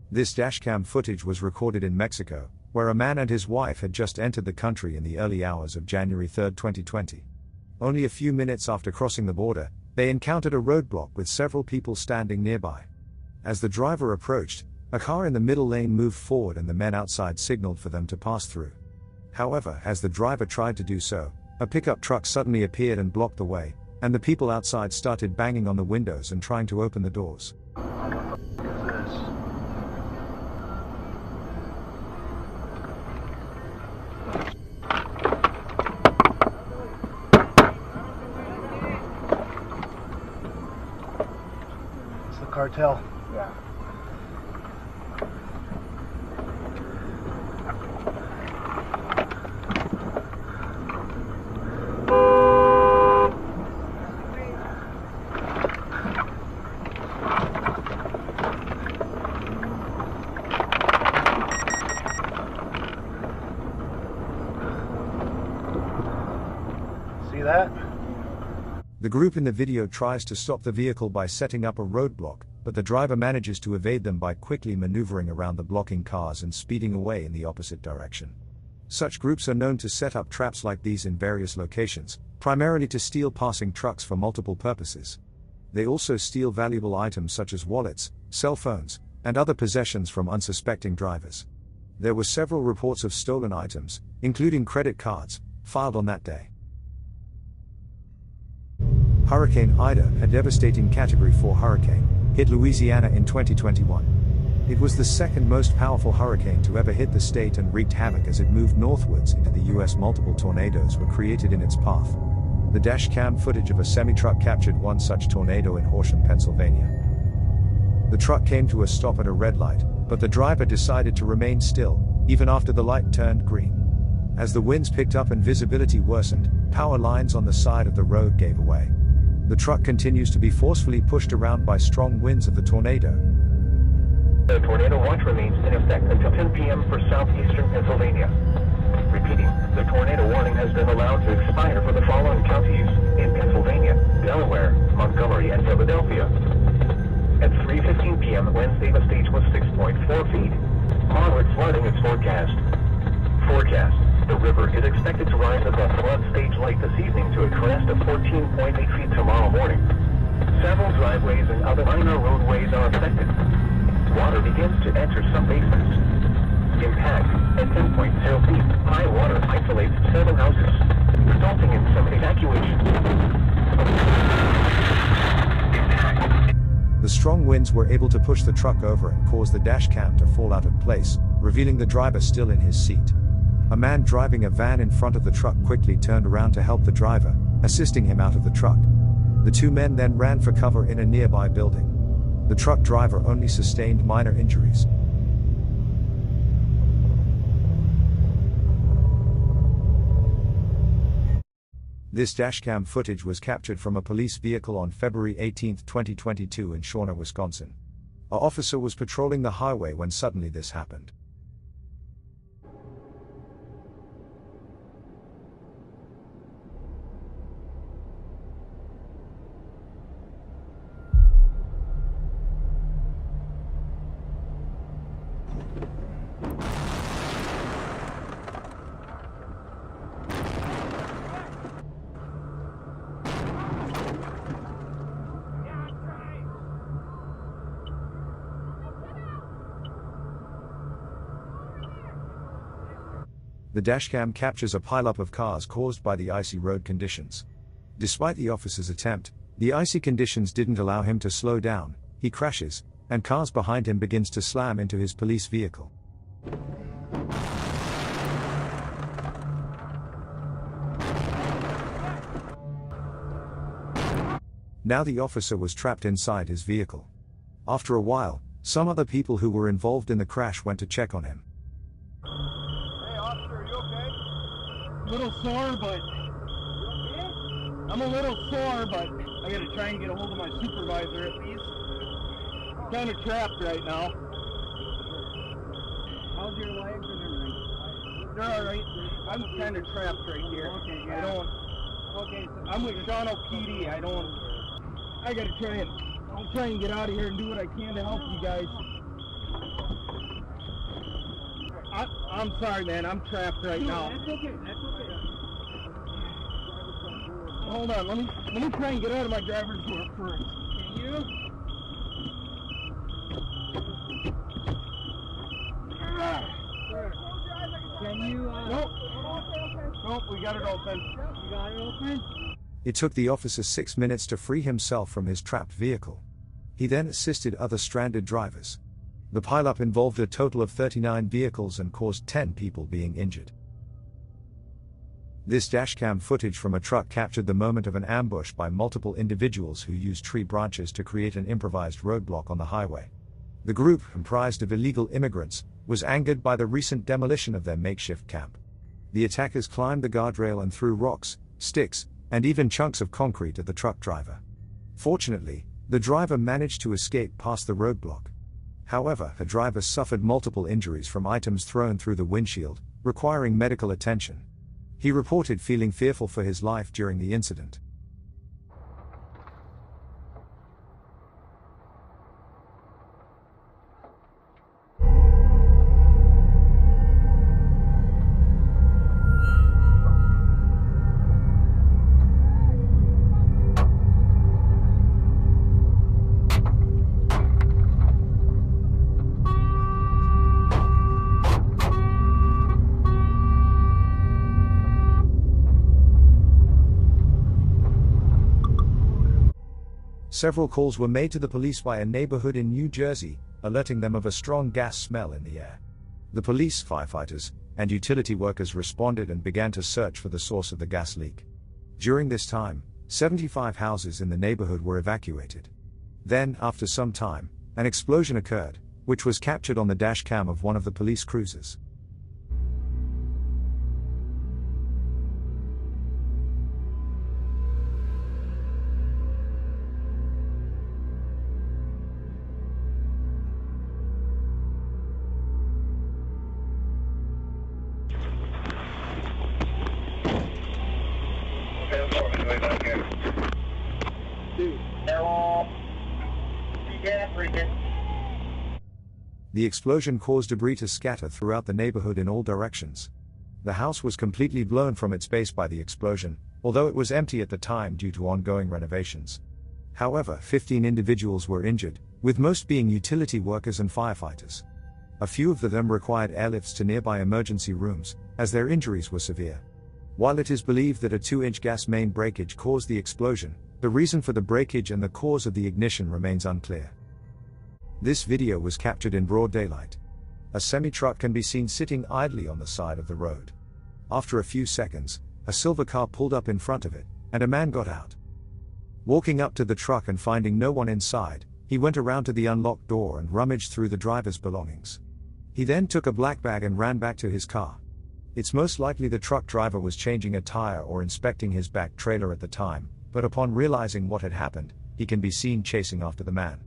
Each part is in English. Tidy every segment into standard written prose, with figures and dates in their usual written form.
This dashcam footage was recorded in Mexico, where a man and his wife had just entered the country in the early hours of January 3, 2020. Only a few minutes after crossing the border, they encountered a roadblock with several people standing nearby. As the driver approached, a car in the middle lane moved forward and the men outside signaled for them to pass through. However, as the driver tried to do so, a pickup truck suddenly appeared and blocked the way, and the people outside started banging on the windows and trying to open the doors. It's the cartel. Yeah. See that? The group in the video tries to stop the vehicle by setting up a roadblock, but the driver manages to evade them by quickly maneuvering around the blocking cars and speeding away in the opposite direction. Such groups are known to set up traps like these in various locations, primarily to steal passing trucks for multiple purposes. They also steal valuable items such as wallets, cell phones, and other possessions from unsuspecting drivers. There were several reports of stolen items, including credit cards, filed on that day. Hurricane Ida, a devastating Category 4 hurricane, hit Louisiana in 2021. It was the second most powerful hurricane to ever hit the state and wreaked havoc as it moved northwards into the U.S. Multiple tornadoes were created in its path. The dashcam footage of a semi-truck captured one such tornado in Horsham, Pennsylvania. The truck came to a stop at a red light, but the driver decided to remain still, even after the light turned green. As the winds picked up and visibility worsened, power lines on the side of the road gave away. The truck continues to be forcefully pushed around by strong winds of the tornado. The tornado watch remains in effect until 10 p.m. for southeastern Pennsylvania. Repeating, the tornado warning has been allowed to expire for the following counties in Pennsylvania, Delaware, Montgomery, and Philadelphia. At 3:15 p.m. Wednesday, the stage was 6.4 feet. Moderate flooding is forecast. The river is expected to rise above flood stage light this evening to a crest of 14.8 feet tomorrow morning. Several driveways and other minor roadways are affected. Water begins to enter some basements. Impact at 10.0 feet. High water isolates several houses, resulting in some evacuation. Impact. The strong winds were able to push the truck over and cause the dashcam to fall out of place, revealing the driver still in his seat. A man driving a van in front of the truck quickly turned around to help the driver, assisting him out of the truck. The two men then ran for cover in a nearby building. The truck driver only sustained minor injuries. This dashcam footage was captured from a police vehicle on February 18, 2022 in Shawnee, Wisconsin. An officer was patrolling the highway when suddenly this happened. The dashcam captures a pileup of cars caused by the icy road conditions. Despite the officer's attempt, the icy conditions didn't allow him to slow down. He crashes, and cars behind him begins to slam into his police vehicle. Now the officer was trapped inside his vehicle. After a while, some other people who were involved in the crash went to check on him. A little sore, but I'm a little sore, but I gotta try and get a hold of my supervisor at least. Kind of trapped right now. How's your legs and everything? They're all right. I'm kind of trapped right here. Okay, yeah. I don't. Okay, so I'm with Shawnee PD. I gotta try and get out of here and do what I can to help you guys. I'm sorry, man. I'm trapped right now. That's okay. That's okay. Hold on. Let me try and get out of my driver's door first. Can you? Can you? Nope. Nope. We got it open. You got it open? It took the officer 6 minutes to free himself from his trapped vehicle. He then assisted other stranded drivers. The pileup involved a total of 39 vehicles and caused 10 people being injured. This dashcam footage from a truck captured the moment of an ambush by multiple individuals who used tree branches to create an improvised roadblock on the highway. The group, comprised of illegal immigrants, was angered by the recent demolition of their makeshift camp. The attackers climbed the guardrail and threw rocks, sticks, and even chunks of concrete at the truck driver. Fortunately, the driver managed to escape past the roadblock. However, the driver suffered multiple injuries from items thrown through the windshield, requiring medical attention. He reported feeling fearful for his life during the incident. Several calls were made to the police by a neighborhood in New Jersey, alerting them of a strong gas smell in the air. The police, firefighters, and utility workers responded and began to search for the source of the gas leak. During this time, 75 houses in the neighborhood were evacuated. Then, after some time, an explosion occurred, which was captured on the dashcam of one of the police cruisers. The explosion caused debris to scatter throughout the neighborhood in all directions. The house was completely blown from its base by the explosion, although it was empty at the time due to ongoing renovations. However, 15 individuals were injured, with most being utility workers and firefighters. A few of them required airlifts to nearby emergency rooms, as their injuries were severe. While it is believed that a 2-inch gas main breakage caused the explosion, the reason for the breakage and the cause of the ignition remains unclear. This video was captured in broad daylight. A semi-truck can be seen sitting idly on the side of the road. After a few seconds, a silver car pulled up in front of it, and a man got out. Walking up to the truck and finding no one inside, he went around to the unlocked door and rummaged through the driver's belongings. He then took a black bag and ran back to his car. It's most likely the truck driver was changing a tire or inspecting his back trailer at the time, but upon realizing what had happened, he can be seen chasing after the man.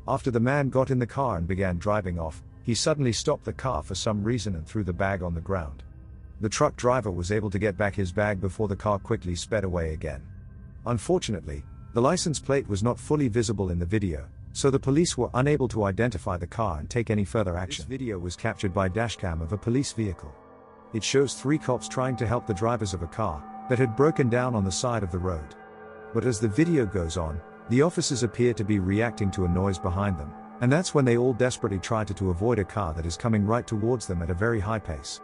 After the man got in the car and began driving off, he suddenly stopped the car for some reason and threw the bag on the ground. The truck driver was able to get back his bag before the car quickly sped away again. Unfortunately, the license plate was not fully visible in the video, so the police were unable to identify the car and take any further action. This video was captured by dashcam of a police vehicle. It shows 3 cops trying to help the drivers of a car that had broken down on the side of the road. But as the video goes on, the officers appear to be reacting to a noise behind them, and that's when they all desperately try to avoid a car that is coming right towards them at a very high pace.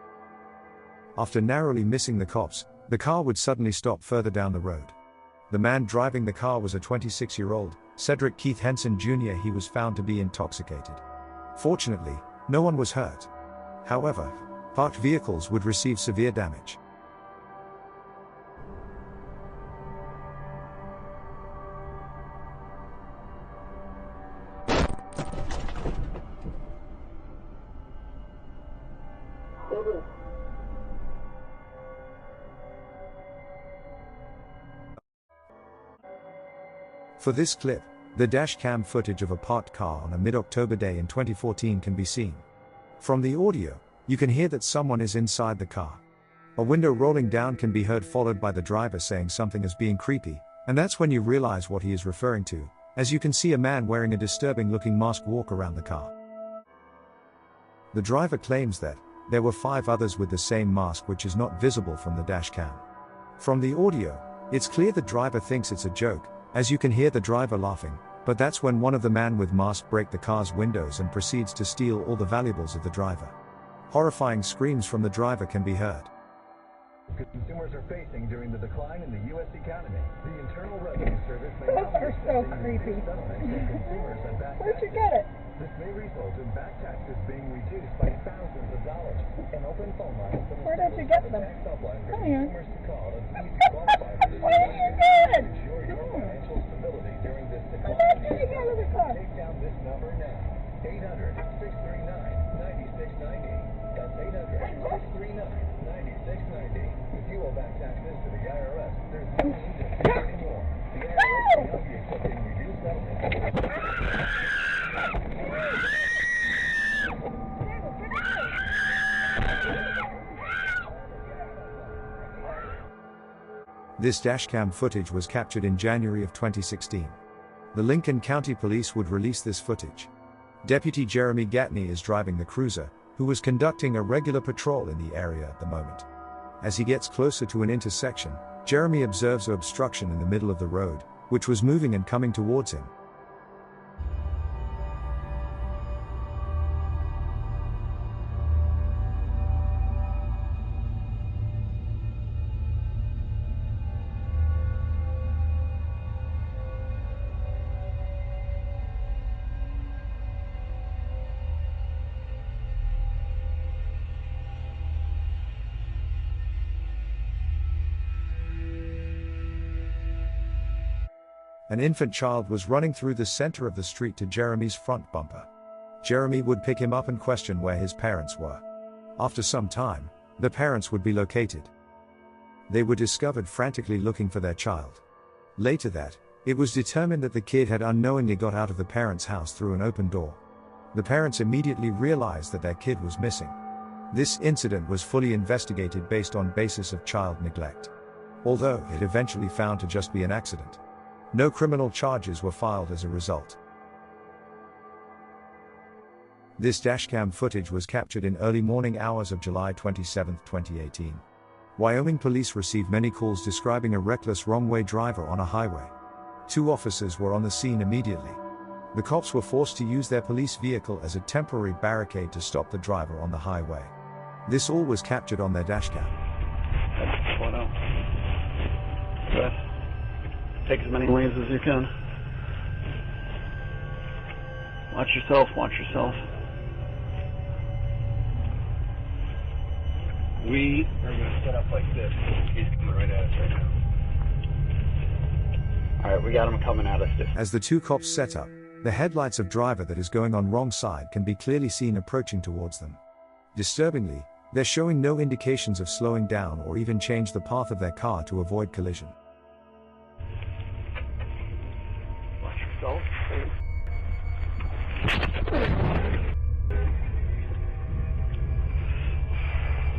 After narrowly missing the cops, the car would suddenly stop further down the road. The man driving the car was a 26-year-old, Cedric Keith Henson Jr. He was found to be intoxicated. Fortunately, no one was hurt. However, parked vehicles would receive severe damage. For this clip, the dashcam footage of a parked car on a mid-October day in 2014 can be seen. From the audio, you can hear that someone is inside the car. A window rolling down can be heard, followed by the driver saying something as being creepy, and that's when you realize what he is referring to, as you can see a man wearing a disturbing-looking mask walk around the car. The driver claims that there were 5 others with the same mask, which is not visible from the dashcam. From the audio, it's clear the driver thinks it's a joke, as you can hear the driver laughing, but that's when one of the men with mask break the car's windows and proceeds to steal all the valuables of the driver. Horrifying screams from the driver can be heard. Consumers are facing during the decline in the U.S. economy. The Internal Revenue Service may Those are so creepy. Where'd you get it? This may result in back taxes being reduced by thousands of dollars. An open phone line from the Where did you get them? tax helpline for Come here. consumers to call and please qualify for this. What are you doing? Ensure your financial stability during this Come decline. on, get out of the car. Take down this number now. 800-639-9690. That's 800-639-9690. If you owe back taxes to the IRS, there's no need to fear anymore. The IRS will help you accepting reduced settlements. This dashcam footage was captured in January of 2016. The Lincoln County Police would release this footage. Deputy Jeremy Gatney is driving the cruiser, who was conducting a regular patrol in the area at the moment. As he gets closer to an intersection, Jeremy observes an obstruction in the middle of the road, which was moving and coming towards him. An infant child was running through the center of the street to Jeremy's front bumper. Jeremy would pick him up and question where his parents were. After some time, the parents would be located. They were discovered frantically looking for their child. Later it was determined that the kid had unknowingly got out of the parents' house through an open door. The parents immediately realized that their kid was missing. This incident was fully investigated based on basis of child neglect. Although it eventually found to just be an accident. No criminal charges were filed as a result. This dashcam footage was captured in early morning hours of July 27, 2018. Wyoming police received many calls describing a reckless wrong-way driver on a highway. 2 officers were on the scene immediately. The cops were forced to use their police vehicle as a temporary barricade to stop the driver on the highway. This all was captured on their dashcam. Good. Take as many lanes as you can. Watch yourself, watch yourself. We are going to set up like this. He's coming right at us right now. Alright, we got him coming at us. As the 2 cops set up, the headlights of driver that is going on wrong side can be clearly seen approaching towards them. Disturbingly, they're showing no indications of slowing down or even change the path of their car to avoid collision.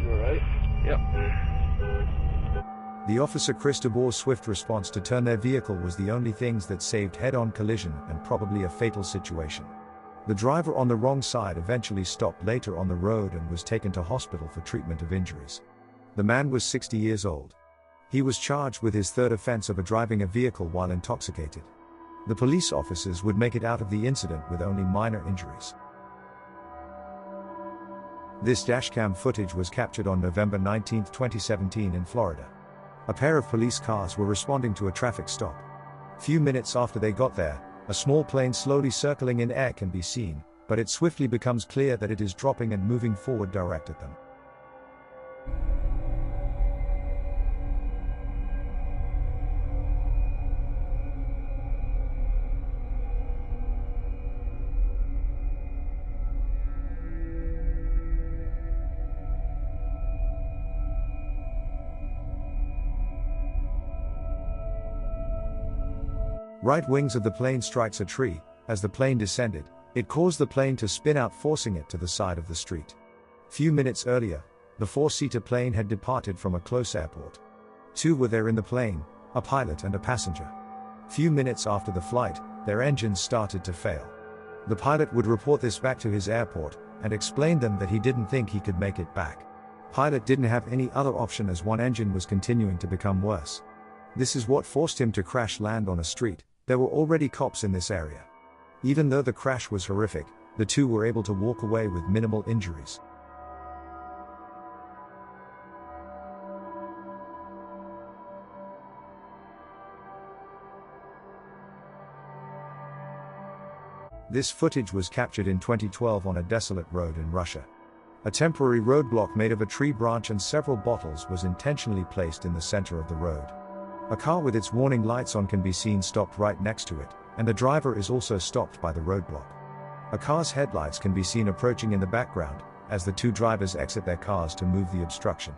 You alright? Yep. The officer Chris DeBoer's swift response to turn their vehicle was the only things that saved head-on collision and probably a fatal situation. The driver on the wrong side eventually stopped later on the road and was taken to hospital for treatment of injuries. The man was 60 years old. He was charged with his 3rd offense of driving a vehicle while intoxicated. The police officers would make it out of the incident with only minor injuries. This dashcam footage was captured on November 19, 2017 in Florida. A pair of police cars were responding to a traffic stop. Few minutes after they got there, a small plane slowly circling in air can be seen, but it swiftly becomes clear that it is dropping and moving forward direct at them. Right wings of the plane strikes a tree. As the plane descended, it caused the plane to spin out, forcing it to the side of the street. Few minutes earlier, the four-seater plane had departed from a close airport. Two were there in the plane, a pilot and a passenger. Few minutes after the flight, their engines started to fail. The pilot would report this back to his airport, and explain them that he didn't think he could make it back. Pilot didn't have any other option as one engine was continuing to become worse. This is what forced him to crash land on a street. There were already cops in this area. Even though the crash was horrific, the two were able to walk away with minimal injuries. This footage was captured in 2012 on a desolate road in Russia. A temporary roadblock made of a tree branch and several bottles was intentionally placed in the center of the road. A car with its warning lights on can be seen stopped right next to it, and the driver is also stopped by the roadblock. A car's headlights can be seen approaching in the background, as the two drivers exit their cars to move the obstruction.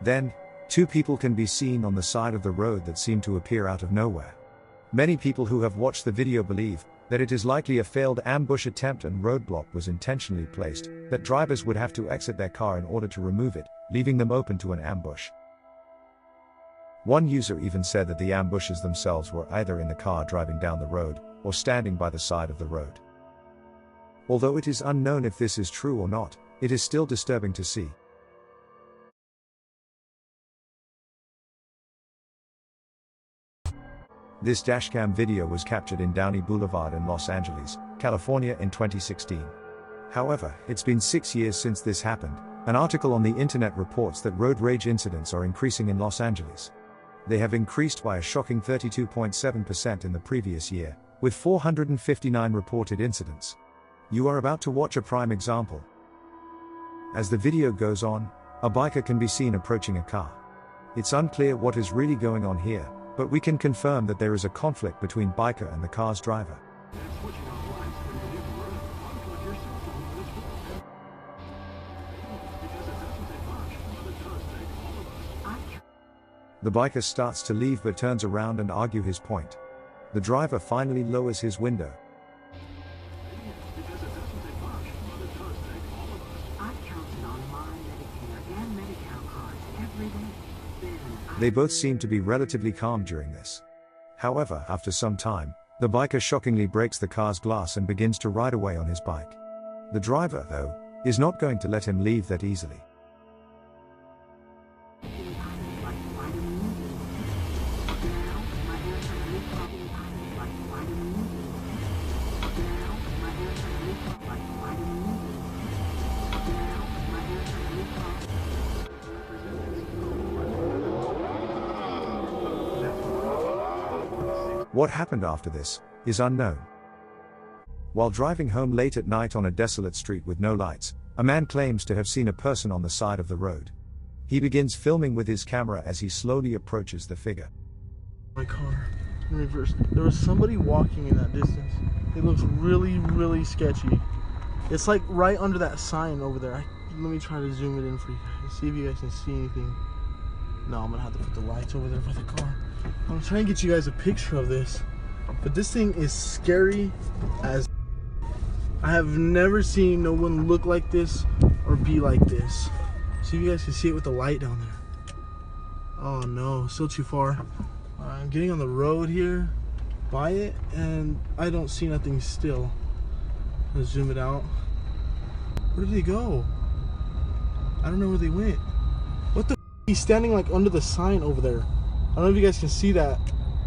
Then, two people can be seen on the side of the road that seem to appear out of nowhere. Many people who have watched the video believe that it is likely a failed ambush attempt and roadblock was intentionally placed, that drivers would have to exit their car in order to remove it, leaving them open to an ambush. One user even said that the ambushers themselves were either in the car driving down the road, or standing by the side of the road. Although it is unknown if this is true or not, it is still disturbing to see. This dashcam video was captured in Downey Boulevard in Los Angeles, California in 2016. However, it's been 6 years since this happened. An article on the internet reports that road rage incidents are increasing in Los Angeles. They have increased by a shocking 32.7% in the previous year, with 459 reported incidents. You are about to watch a prime example. As the video goes on, a biker can be seen approaching a car. It's unclear what is really going on here, but we can confirm that there is a conflict between biker and the car's driver. The biker starts to leave but turns around and argue his point. The driver finally lowers his window. They both seem to be relatively calm during this. However, after some time, the biker shockingly breaks the car's glass and begins to ride away on his bike. The driver, though, is not going to let him leave that easily. What happened after this is unknown. While driving home late at night on a desolate street with no lights, a man claims to have seen a person on the side of the road. He begins filming with his camera as he slowly approaches the figure. My car in reverse. There was somebody walking in that distance. It looks really, really sketchy. It's like right under that sign over there. Let me try to zoom it in for you guys. See if you guys can see anything. No, I'm gonna have to put the lights over there for the car. I'm trying to get you guys a picture of this, but this thing is scary as. I have never seen no one look like this or be like this. See if you guys can see it with the light down there. Oh no, still too far. I'm getting on the road here by it and I don't see nothing still. Let's zoom it out. Where did they go? I don't know where they went. What the f? He's standing like under the sign over there. I don't know if you guys can see that.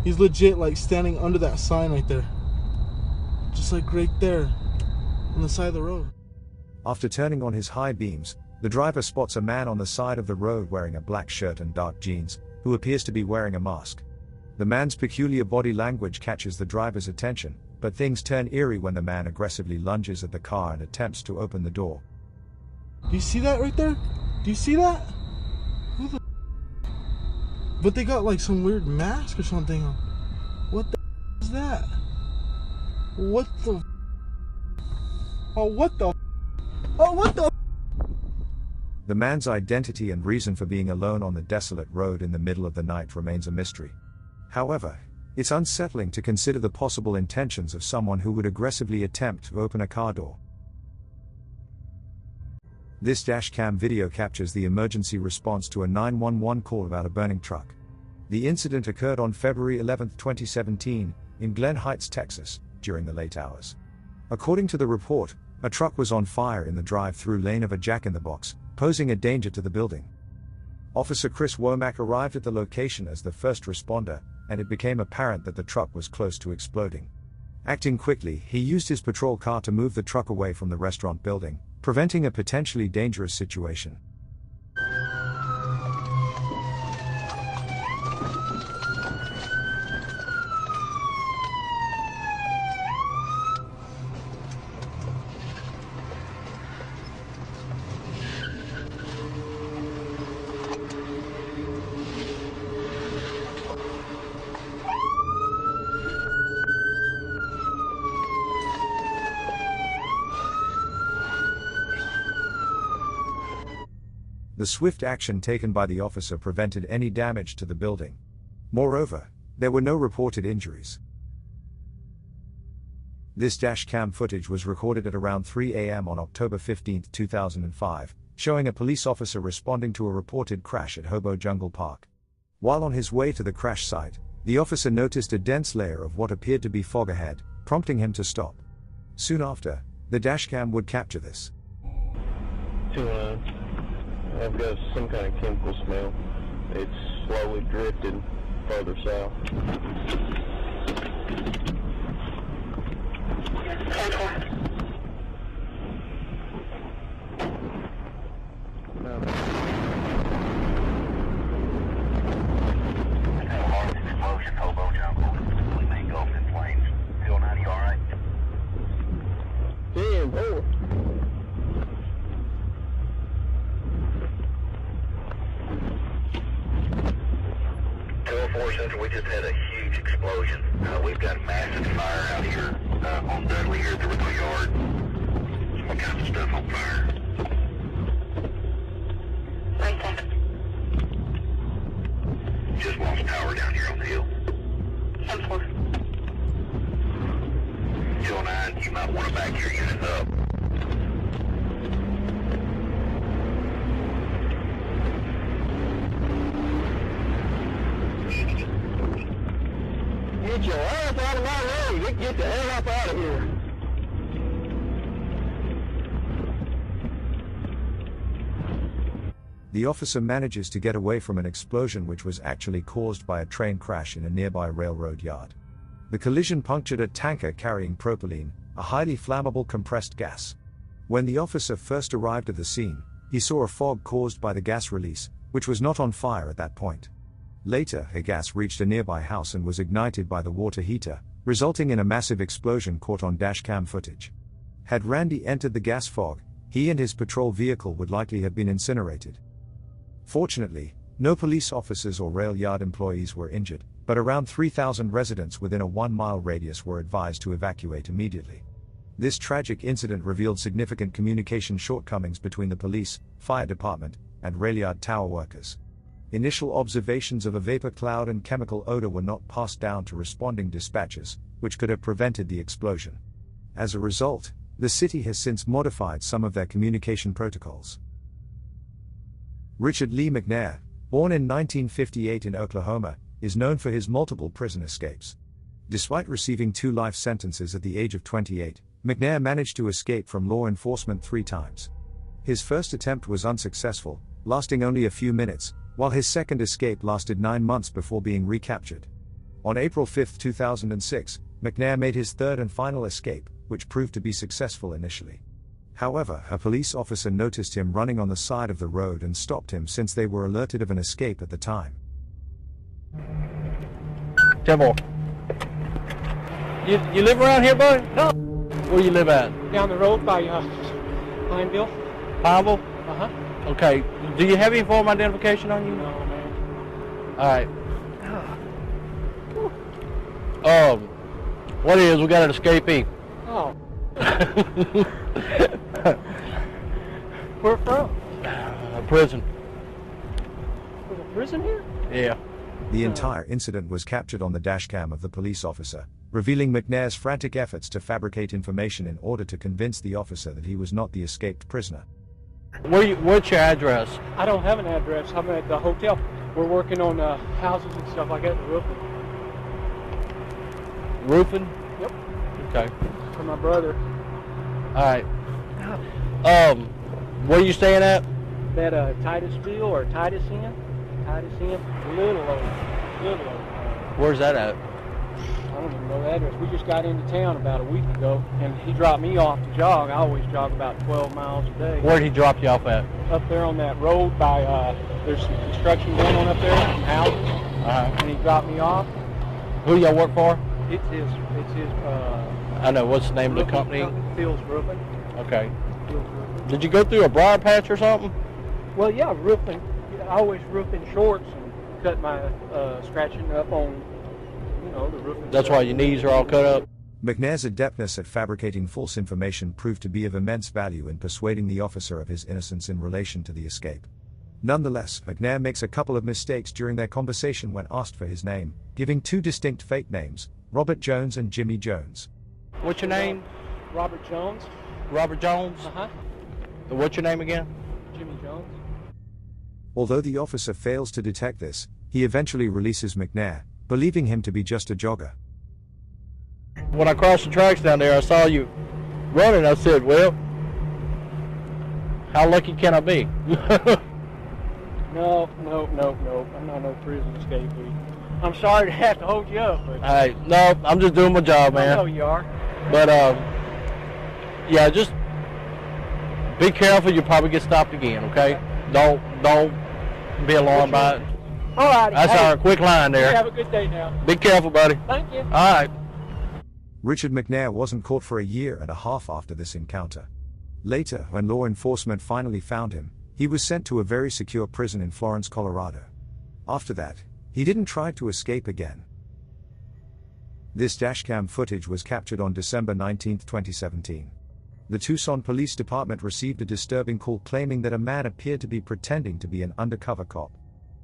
He's legit like standing under that sign right there. Just like right there on the side of the road. After turning on his high beams, the driver spots a man on the side of the road wearing a black shirt and dark jeans, who appears to be wearing a mask. The man's peculiar body language catches the driver's attention, but things turn eerie when the man aggressively lunges at the car and attempts to open the door. Do you see that right there? Do you see that? Who the? But they got like some weird mask or something on. What the is that? What the? Oh, what the? Oh, what the? The man's identity and reason for being alone on the desolate road in the middle of the night remains a mystery. However, it's unsettling to consider the possible intentions of someone who would aggressively attempt to open a car door. This dashcam video captures the emergency response to a 911 call about a burning truck. The incident occurred on February 11, 2017, in Glen Heights, Texas, during the late hours. According to the report, a truck was on fire in the drive-through lane of a Jack-in-the-Box, posing a danger to the building. Officer Chris Womack arrived at the location as the first responder, and it became apparent that the truck was close to exploding. Acting quickly, he used his patrol car to move the truck away from the restaurant building, preventing a potentially dangerous situation. The swift action taken by the officer prevented any damage to the building. Moreover, there were no reported injuries. This dashcam footage was recorded at around 3 a.m. on October 15, 2005, showing a police officer responding to a reported crash at Hobo Jungle Park. While on his way to the crash site, the officer noticed a dense layer of what appeared to be fog ahead, prompting him to stop. Soon after, the dashcam would capture this. I've got some kind of chemical smell. It's slowly drifted further south. Explosion, Hobo Jungle. We may engulfed in flames. Phil 90, all right? Damn, boy. 204 Central, we just had a huge explosion. We've got a massive fire out here on Dudley here at the Rico Yard. All kinds of stuff on fire. Right there. Just lost power down here on the hill. 10-4. 209, you might want to back your unit up. Get your ass out of my road. Get the hell up out of here. The officer manages to get away from an explosion which was actually caused by a train crash in a nearby railroad yard. The collision punctured a tanker carrying propylene, a highly flammable compressed gas. When the officer first arrived at the scene, he saw a fog caused by the gas release, which was not on fire at that point. Later, a gas reached a nearby house and was ignited by the water heater, resulting in a massive explosion caught on dashcam footage. Had Randy entered the gas fog, he and his patrol vehicle would likely have been incinerated. Fortunately, no police officers or rail yard employees were injured, but around 3,000 residents within a 1-mile radius were advised to evacuate immediately. This tragic incident revealed significant communication shortcomings between the police, fire department, and rail yard tower workers. Initial observations of a vapor cloud and chemical odor were not passed down to responding dispatchers, which could have prevented the explosion. As a result, the city has since modified some of their communication protocols. Richard Lee McNair, born in 1958 in Oklahoma, is known for his multiple prison escapes. Despite receiving 2 life sentences at the age of 28, McNair managed to escape from law enforcement 3 times. His first attempt was unsuccessful, lasting only a few minutes, while his second escape lasted 9 months before being recaptured. On April 5, 2006, McNair made his third and final escape, which proved to be successful initially. However, a police officer noticed him running on the side of the road and stopped him since they were alerted of an escape at the time. 10 more. You live around here, bud? No. Where you live at? Down the road by Pineville. Pineville? Uh-huh. Okay. Do you have any form of identification on you? No, man. All right. What is? We got an escapee. Oh. Where from? Prison. There's a prison here? Yeah. The entire incident was captured on the dashcam of the police officer, revealing McNair's frantic efforts to fabricate information in order to convince the officer that he was not the escaped prisoner. What's your address? I don't have an address. I'm at the hotel. We're working on houses and stuff like that, the roofing. Roofing? Yep. Okay. For my brother. All right. Where are you staying at? That Titusville or Titus Inn? Titus Inn? Little old. Where's that at? I don't even know the address. We just got into town about a week ago, and he dropped me off to jog. I always jog about 12 miles a day. Where'd he drop you off at? Up there on that road by, there's some construction going on up there, some houses. And he dropped me off. Who y'all work for? It's his, I know. What's the name of the company? Phil's Roofing. Okay. Phil's Roofing. Did you go through a briar patch or something? Well, yeah, roofing. I always roof in shorts and cut my scratching up on, the roofing. That's why your knees are all cut up. McNair's adeptness at fabricating false information proved to be of immense value in persuading the officer of his innocence in relation to the escape. Nonetheless, McNair makes a couple of mistakes during their conversation when asked for his name, giving two distinct fake names, Robert Jones and Jimmy Jones. What's your name? Robert Jones. Robert Jones? Uh-huh. What's your name again? Jimmy Jones. Although the officer fails to detect this, he eventually releases McNair, believing him to be just a jogger. When I crossed the tracks down there, I saw you running. I said, well, how lucky can I be? No. I'm not no prison escapee. I'm sorry to have to hold you up, but... Hey, no, I'm just doing my job, man. I know you are. But, yeah, just be careful. You'll probably get stopped again, okay? Don't be alarmed by it. All right. That's our quick line there. You have a good day now. Be careful, buddy. Thank you. All right. Richard McNair wasn't caught for a year and a half after this encounter. Later, when law enforcement finally found him, he was sent to a very secure prison in Florence, Colorado. After that, he didn't try to escape again. This dashcam footage was captured on December 19, 2017. The Tucson Police Department received a disturbing call claiming that a man appeared to be pretending to be an undercover cop.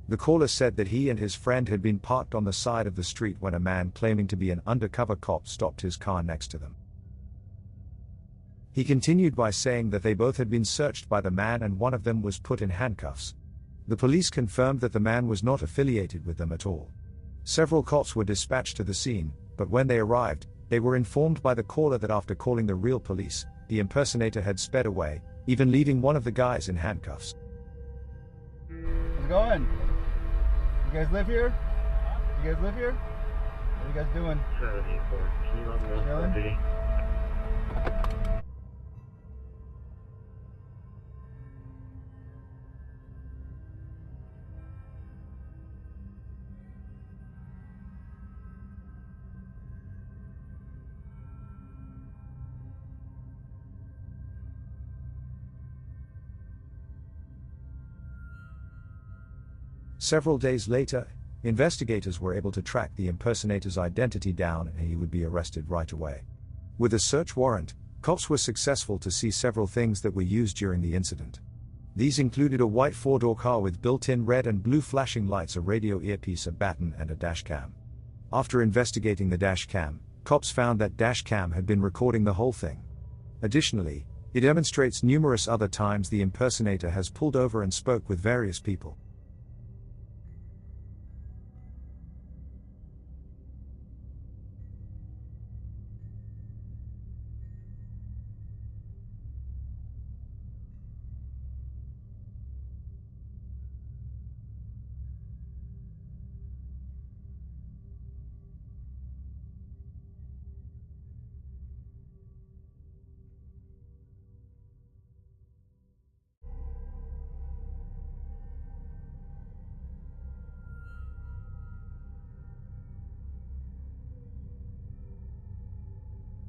The caller said that he and his friend had been parked on the side of the street when a man claiming to be an undercover cop stopped his car next to them. He continued by saying that they both had been searched by the man and one of them was put in handcuffs. The police confirmed that the man was not affiliated with them at all. Several cops were dispatched to the scene, but when they arrived, they were informed by the caller that after calling the real police, the impersonator had sped away, even leaving one of the guys in handcuffs. How's it going? You guys live here? What are you guys doing? Chilling? Several days later, investigators were able to track the impersonator's identity down and he would be arrested right away. With a search warrant, cops were successful to see several things that were used during the incident. These included a white four-door car with built-in red and blue flashing lights, a radio earpiece, a baton, and a dashcam. After investigating the dashcam, cops found that dashcam had been recording the whole thing. Additionally, it demonstrates numerous other times the impersonator has pulled over and spoke with various people.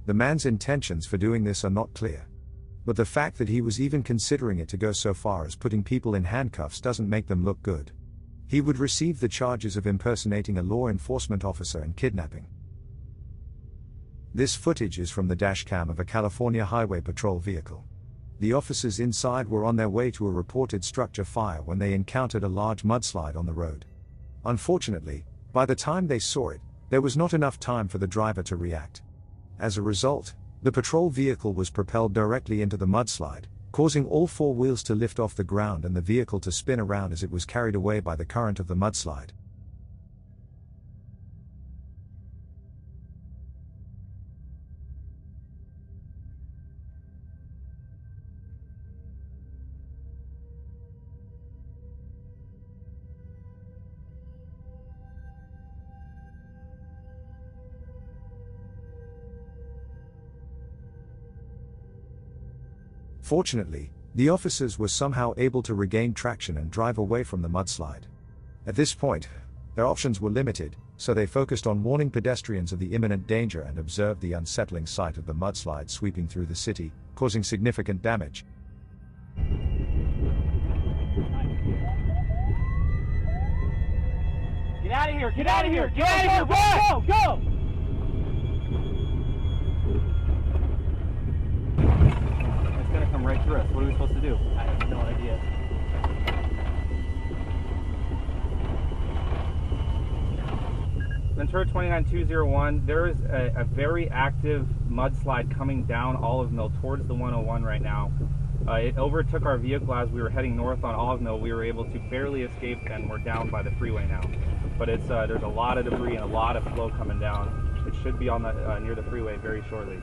The man's intentions for doing this are not clear. But the fact that he was even considering it to go so far as putting people in handcuffs doesn't make them look good. He would receive the charges of impersonating a law enforcement officer and kidnapping. This footage is from the dashcam of a California Highway Patrol vehicle. The officers inside were on their way to a reported structure fire when they encountered a large mudslide on the road. Unfortunately, by the time they saw it, there was not enough time for the driver to react. As a result, the patrol vehicle was propelled directly into the mudslide, causing all four wheels to lift off the ground and the vehicle to spin around as it was carried away by the current of the mudslide. Fortunately, the officers were somehow able to regain traction and drive away from the mudslide. At this point, their options were limited, so they focused on warning pedestrians of the imminent danger and observed the unsettling sight of the mudslide sweeping through the city, causing significant damage. Get out of here! Get out of here! Get out of here! Go! Go! It's gonna come right through us. What are we supposed to do? I have no idea. Ventura 29201, there is a very active mudslide coming down Olive Mill towards the 101 right now. It overtook our vehicle as we were heading north on Olive Mill. We were able to barely escape and we're down by the freeway now. But it's there's a lot of debris and a lot of flow coming down. It should be on the near the freeway very shortly.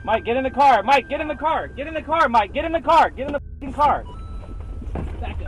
Mike, get in the car! Mike, get in the car! Get in the car, Mike! Get in the car! Get in the f***ing car! Back